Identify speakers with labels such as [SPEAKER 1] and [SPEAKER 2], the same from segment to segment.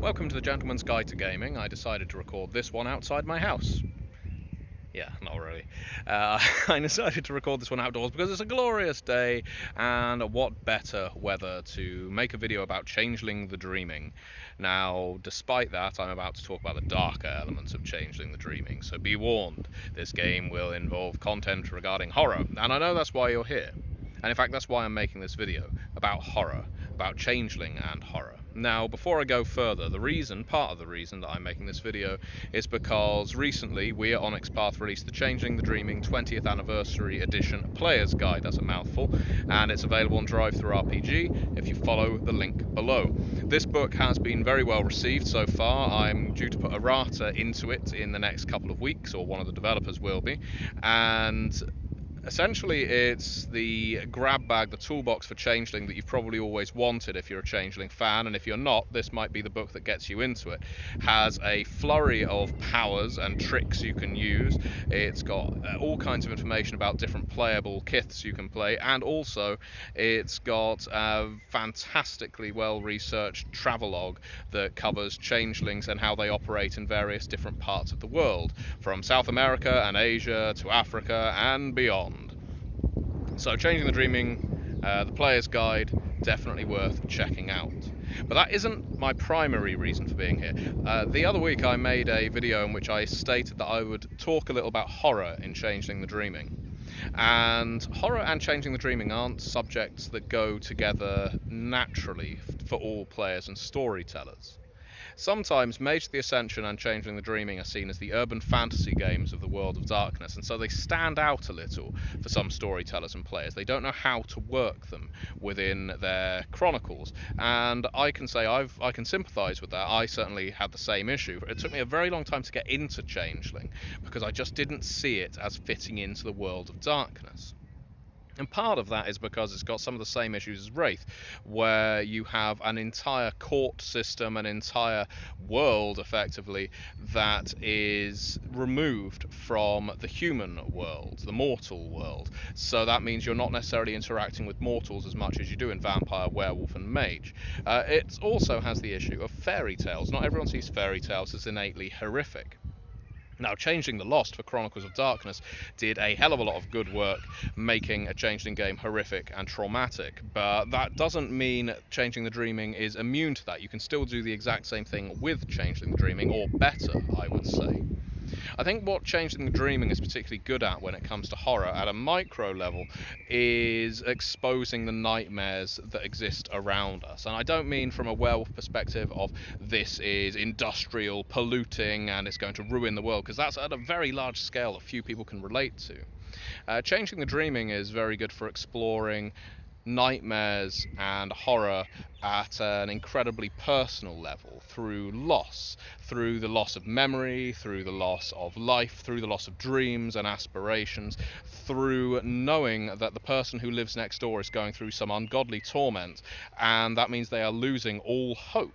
[SPEAKER 1] Welcome to the Gentleman's Guide to Gaming. I decided to record this one outside my house. Yeah, not really. I decided to record this one outdoors because it's a glorious day, and what better weather to make a video about Changeling the Dreaming. Now, despite that, I'm about to talk about the darker elements of Changeling the Dreaming, so be warned, this game will involve content regarding horror, and I know that's why you're here. And in fact, that's why I'm making this video, about horror, about Changeling and horror. Now, before I go further, part of the reason that I'm making this video is because recently we at Onyx Path released the Changeling the Dreaming 20th Anniversary Edition Player's Guide. That's a mouthful, and it's available on Drive-Thru-RPG if you follow the link below. This book has been very well received so far. I'm due to put errata into it in the next couple of weeks, or one of the developers will be, and essentially, it's the grab bag, the toolbox for Changeling that you've probably always wanted if you're a Changeling fan, and if you're not, this might be the book that gets you into it. Has a flurry of powers and tricks you can use. It's got all kinds of information about different playable kiths you can play, and also it's got a fantastically well-researched travelogue that covers Changelings and how they operate in various different parts of the world, from South America and Asia to Africa and beyond. So Changeling the Dreaming, the Player's Guide, definitely worth checking out. But that isn't my primary reason for being here. The other week I made a video in which I stated that I would talk a little about horror in Changeling the Dreaming. And horror and Changeling the Dreaming aren't subjects that go together naturally for all players and storytellers. Sometimes Mage the Ascension and Changeling the Dreaming are seen as the urban fantasy games of the world of darkness, and so they stand out a little for some storytellers and players. They don't know how to work them within their chronicles, and I can say I can sympathise with that. I certainly had the same issue. It took me a very long time to get into Changeling because I just didn't see it as fitting into the world of darkness. And part of that is because it's got some of the same issues as Wraith, where you have an entire court system, an entire world, effectively, that is removed from the human world, the mortal world. So that means you're not necessarily interacting with mortals as much as you do in Vampire, Werewolf, and Mage. It also has the issue of fairy tales. Not everyone sees fairy tales as innately horrific. Now, Changeling the Lost for Chronicles of Darkness did a hell of a lot of good work making a Changeling game horrific and traumatic, but that doesn't mean Changeling the Dreaming is immune to that. You can still do the exact same thing with Changeling the Dreaming, or better, I would say. I think what Changeling the Dreaming is particularly good at when it comes to horror at a micro level is exposing the nightmares that exist around us. And I don't mean from a werewolf perspective of this is industrial, polluting, and it's going to ruin the world, because that's at a very large scale that few people can relate to. Changeling the Dreaming is very good for exploring nightmares and horror at an incredibly personal level, through loss, through the loss of memory, through the loss of life, through the loss of dreams and aspirations, through knowing that the person who lives next door is going through some ungodly torment, and that means they are losing all hope.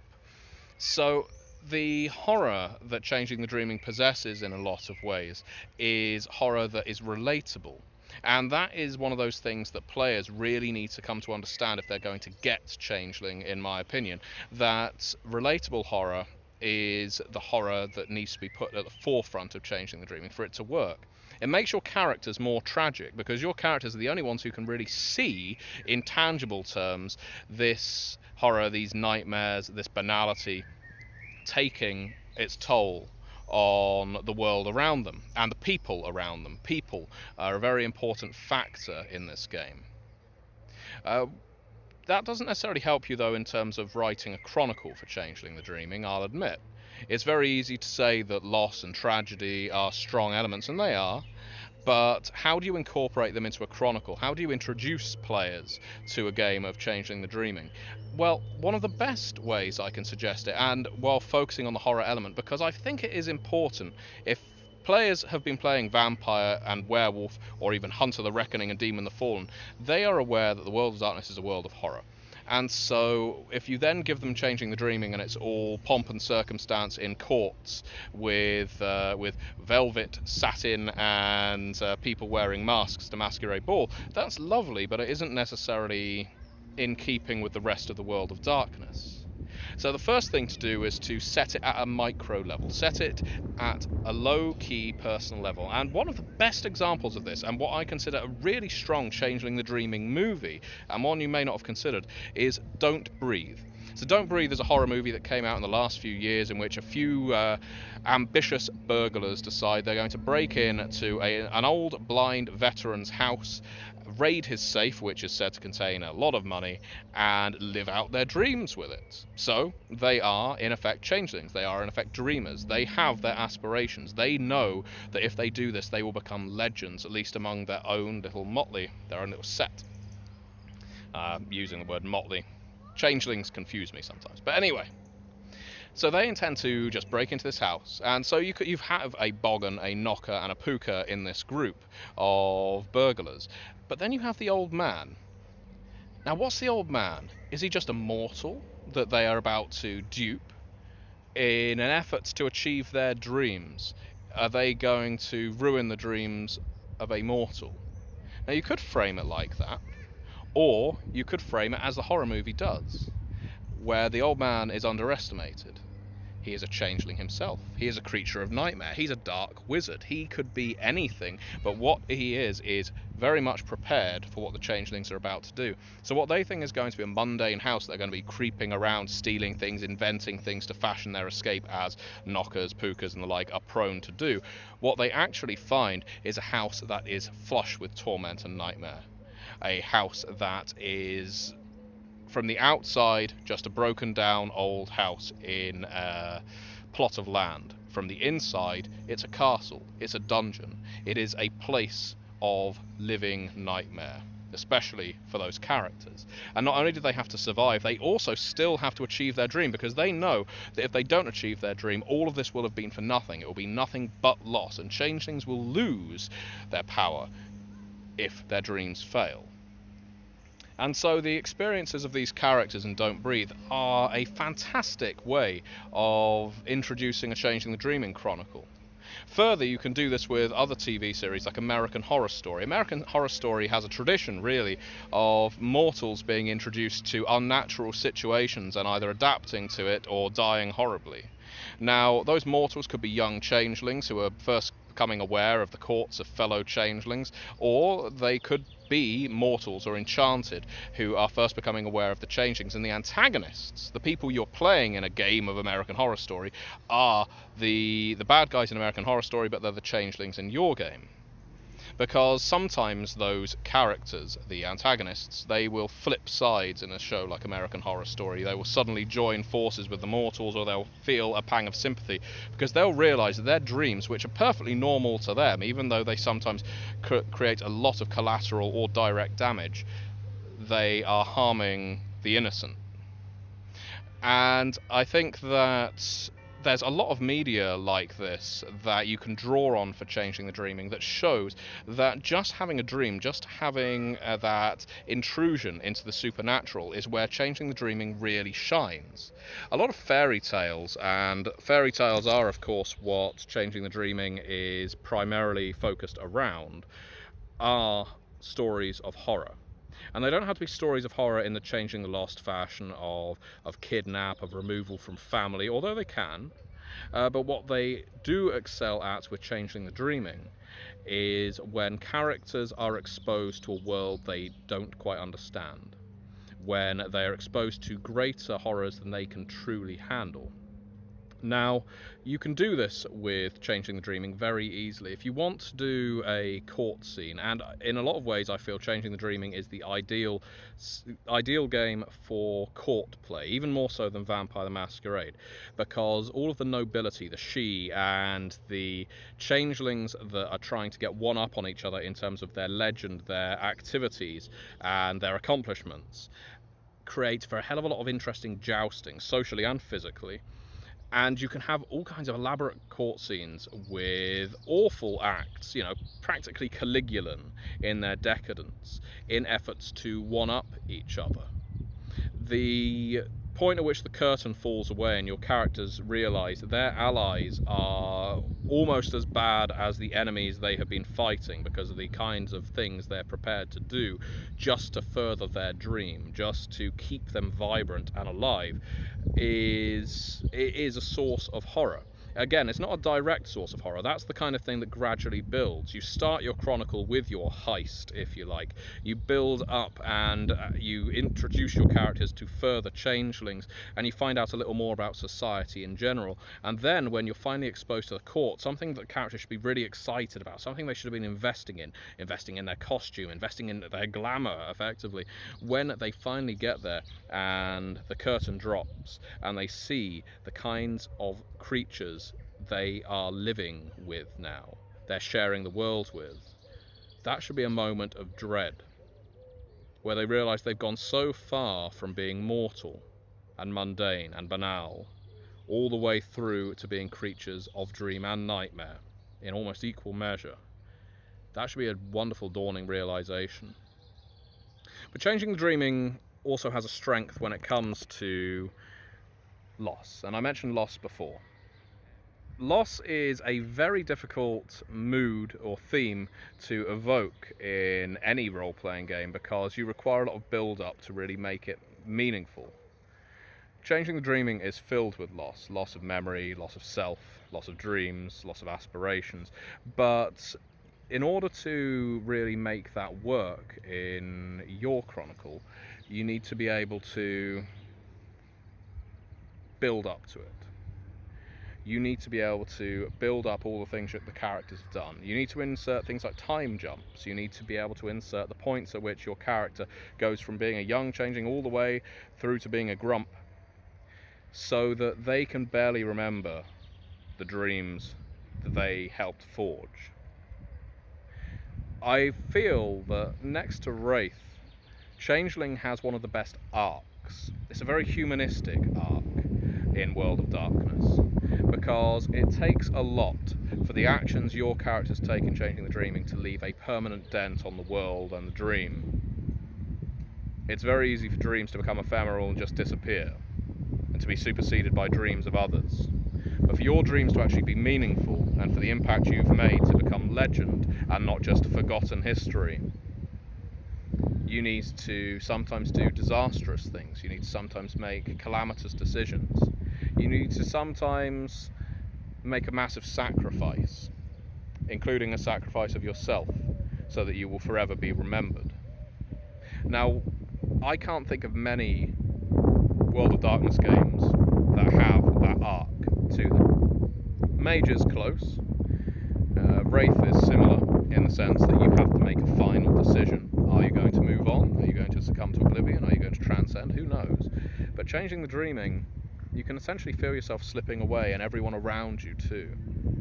[SPEAKER 1] So the horror that Changeling the Dreaming possesses in a lot of ways is horror that is relatable. And that is one of those things that players really need to come to understand if they're going to get Changeling, in my opinion. That relatable horror is the horror that needs to be put at the forefront of Changeling the Dreaming for it to work. It makes your characters more tragic, because your characters are the only ones who can really see, in tangible terms, this horror, these nightmares, this banality taking its toll on the world around them and the people around them. People are a very important factor in this game. That doesn't necessarily help you, though, in terms of writing a chronicle for Changeling the Dreaming, I'll admit. It's very easy to say that loss and tragedy are strong elements, and they are, but how do you incorporate them into a chronicle? How do you introduce players to a game of Changeling the Dreaming? Well, one of the best ways I can suggest it, and while focusing on the horror element, because I think it is important, if players have been playing Vampire and Werewolf, or even Hunter the Reckoning and Demon the Fallen, they are aware that the world of darkness is a world of horror. And so if you then give them Changeling the Dreaming and it's all pomp and circumstance in courts with velvet, satin, and people wearing masks to masquerade ball, that's lovely, but it isn't necessarily in keeping with the rest of the world of darkness. So the first thing to do is to set it at a micro level, set it at a low-key personal level. And one of the best examples of this, and what I consider a really strong Changeling the Dreaming movie, and one you may not have considered, is Don't Breathe. So Don't Breathe is a horror movie that came out in the last few years in which a few ambitious burglars decide they're going to break in to an old blind veteran's house, raid his safe, which is said to contain a lot of money, and live out their dreams with it. So they are in effect changelings, they are in effect dreamers, they have their aspirations, they know that if they do this they will become legends, at least among their own little motley, their own little set. Using the word motley. Changelings confuse me sometimes. But anyway, so they intend to just break into this house, and so you have a boggin, a knocker, and a pooker in this group of burglars. But then you have the old man. Now, what's the old man? Is he just a mortal that they are about to dupe in an effort to achieve their dreams? Are they going to ruin the dreams of a mortal? Now, you could frame it like that. Or you could frame it as the horror movie does, where the old man is underestimated. He is a changeling himself. He is a creature of nightmare. He's a dark wizard. He could be anything, but what he is very much prepared for what the changelings are about to do. So what they think is going to be a mundane house, they're going to be creeping around, stealing things, inventing things to fashion their escape, as knockers, pookers, and the like are prone to do. What they actually find is a house that is flush with torment and nightmare. A house that is, from the outside, just a broken down old house in a plot of land. From the inside, it's a castle, it's a dungeon, it is a place of living nightmare, especially for those characters. And not only do they have to survive, they also still have to achieve their dream, because they know that if they don't achieve their dream, all of this will have been for nothing. It will be nothing but loss, and changelings will lose their power if their dreams fail. And so the experiences of these characters in Don't Breathe are a fantastic way of introducing a Changeling the Dreaming chronicle. Further, you can do this with other TV series like American Horror Story. American Horror Story has a tradition, really, of mortals being introduced to unnatural situations and either adapting to it or dying horribly. Now, those mortals could be young changelings who are first becoming aware of the courts of fellow changelings, or they could be mortals or enchanted who are first becoming aware of the changelings. And the antagonists, the people you're playing in a game of American Horror Story, are the bad guys in American Horror Story, but they're the changelings in your game. Because sometimes those characters, the antagonists, they will flip sides in a show like American Horror Story. They will suddenly join forces with the mortals, or they'll feel a pang of sympathy, because they'll realise that their dreams, which are perfectly normal to them, even though they sometimes create a lot of collateral or direct damage, they are harming the innocent. And I think that there's a lot of media like this that you can draw on for Changeling the Dreaming that shows that just having a dream, just having that intrusion into the supernatural is where Changeling the Dreaming really shines. A lot of fairy tales, and fairy tales are of course what Changeling the Dreaming is primarily focused around, are stories of horror. And they don't have to be stories of horror in the Changeling the Lost fashion of kidnap, of removal from family, although they can. But what they do excel at with Changeling the Dreaming is when characters are exposed to a world they don't quite understand, when they are exposed to greater horrors than they can truly handle. Now, you can do this with Changeling the Dreaming very easily. If you want to do a court scene, and in a lot of ways I feel Changeling the Dreaming is the ideal game for court play, even more so than Vampire the Masquerade, because all of the nobility, the Sidhe, and the changelings that are trying to get one up on each other in terms of their legend, their activities, and their accomplishments, create for a hell of a lot of interesting jousting, socially and physically. And you can have all kinds of elaborate court scenes with awful acts, you know, practically Caligulan in their decadence, in efforts to one-up each other. The point at which the curtain falls away and your characters realise that their allies are almost as bad as the enemies they have been fighting, because of the kinds of things they're prepared to do just to further their dream, just to keep them vibrant and alive, is a source of horror. Again, it's not a direct source of horror. That's the kind of thing that gradually builds. You start your chronicle with your heist, if you like. You build up and you introduce your characters to further changelings, and you find out a little more about society in general. And then when you're finally exposed to the court, something that characters should be really excited about, something they should have been investing in their costume, investing in their glamour, effectively. When they finally get there and the curtain drops and they see the kinds of creatures they are living with now, they're sharing the world with, that should be a moment of dread, where they realise they've gone so far from being mortal and mundane and banal, all the way through to being creatures of dream and nightmare in almost equal measure. That should be a wonderful dawning realisation. But Changing the Dreaming also has a strength when it comes to loss, and I mentioned loss before. Loss is a very difficult mood or theme to evoke in any role-playing game, because you require a lot of build-up to really make it meaningful. Changing the Dreaming is filled with loss of memory, loss of self, loss of dreams, loss of aspirations, but in order to really make that work in your chronicle, you need to be able to build up to it. You need to be able to build up all the things that the characters have done. You need to insert things like time jumps. You need to be able to insert the points at which your character goes from being a young changeling all the way through to being a grump, so that they can barely remember the dreams that they helped forge. I feel that next to Wraith, Changeling has one of the best arcs. It's a very humanistic arc in World of Darkness, because it takes a lot for the actions your characters take in Changing the Dreaming to leave a permanent dent on the world and the dream. It's very easy for dreams to become ephemeral and just disappear, and to be superseded by dreams of others. But for your dreams to actually be meaningful, and for the impact you've made to become legend and not just forgotten history, you need to sometimes do disastrous things. You need to sometimes make calamitous decisions. You need to sometimes make a massive sacrifice, including a sacrifice of yourself, so that you will forever be remembered. Now, I can't think of many World of Darkness games that have that arc to them. Mage's close. Wraith is similar in the sense that you have to make a final decision. Are you going to move on? Are you going to succumb to oblivion? Are you going to transcend? Who knows? But Changing the Dreaming, you can essentially feel yourself slipping away, and everyone around you too,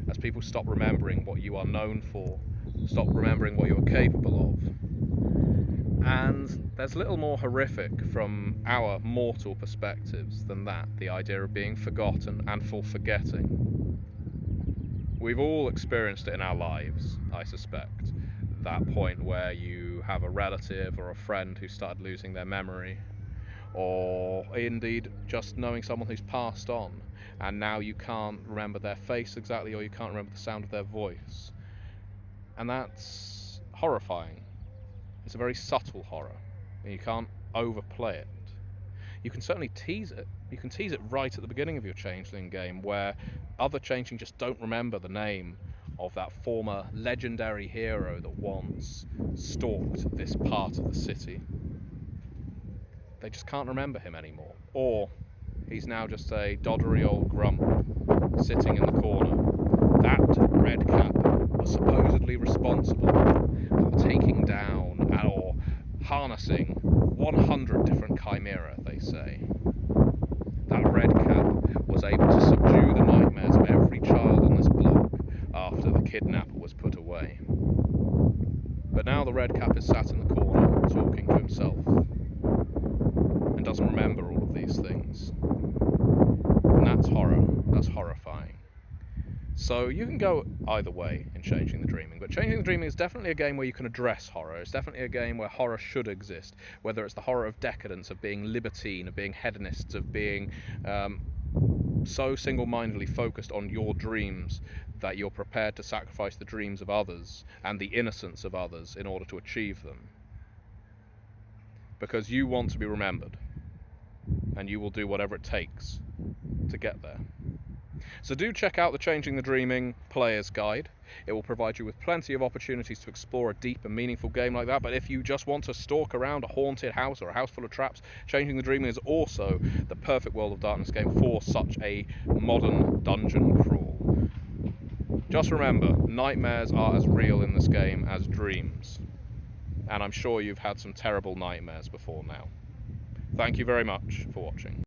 [SPEAKER 1] as people stop remembering what you are known for, stop remembering what you are capable of. And there's little more horrific from our mortal perspectives than that, the idea of being forgotten and for forgetting. We've all experienced it in our lives, I suspect, that point where you have a relative or a friend who started losing their memory, or indeed just knowing someone who's passed on, and now you can't remember their face exactly, or you can't remember the sound of their voice. And that's horrifying. It's a very subtle horror, and you can't overplay it. You can certainly tease it. You can tease it right at the beginning of your Changeling game, where other Changelings just don't remember the name of that former legendary hero that once stalked this part of the city. They just can't remember him anymore. Or he's now just a doddery old grump sitting in the corner. That red cap was supposedly responsible for taking down or harnessing 100 different chimera, they say. That red cap was able to subdue the nightmares of every child on this block after the kidnapper was put away. But now the red cap is sat in the corner talking to himself, and doesn't remember all of these things. And that's horror. That's horrifying. So you can go either way in Changing the Dreaming, but Changing the Dreaming is definitely a game where you can address horror. It's definitely a game where horror should exist, whether it's the horror of decadence, of being libertine, of being hedonists, of being so single-mindedly focused on your dreams that you're prepared to sacrifice the dreams of others and the innocence of others in order to achieve them. Because you want to be remembered, and you will do whatever it takes to get there. So do check out the Changing the Dreaming Player's Guide. It will provide you with plenty of opportunities to explore a deep and meaningful game like that, but if you just want to stalk around a haunted house or a house full of traps, Changing the Dreaming is also the perfect World of Darkness game for such a modern dungeon crawl. Just remember, nightmares are as real in this game as dreams. And I'm sure you've had some terrible nightmares before now. Thank you very much for watching.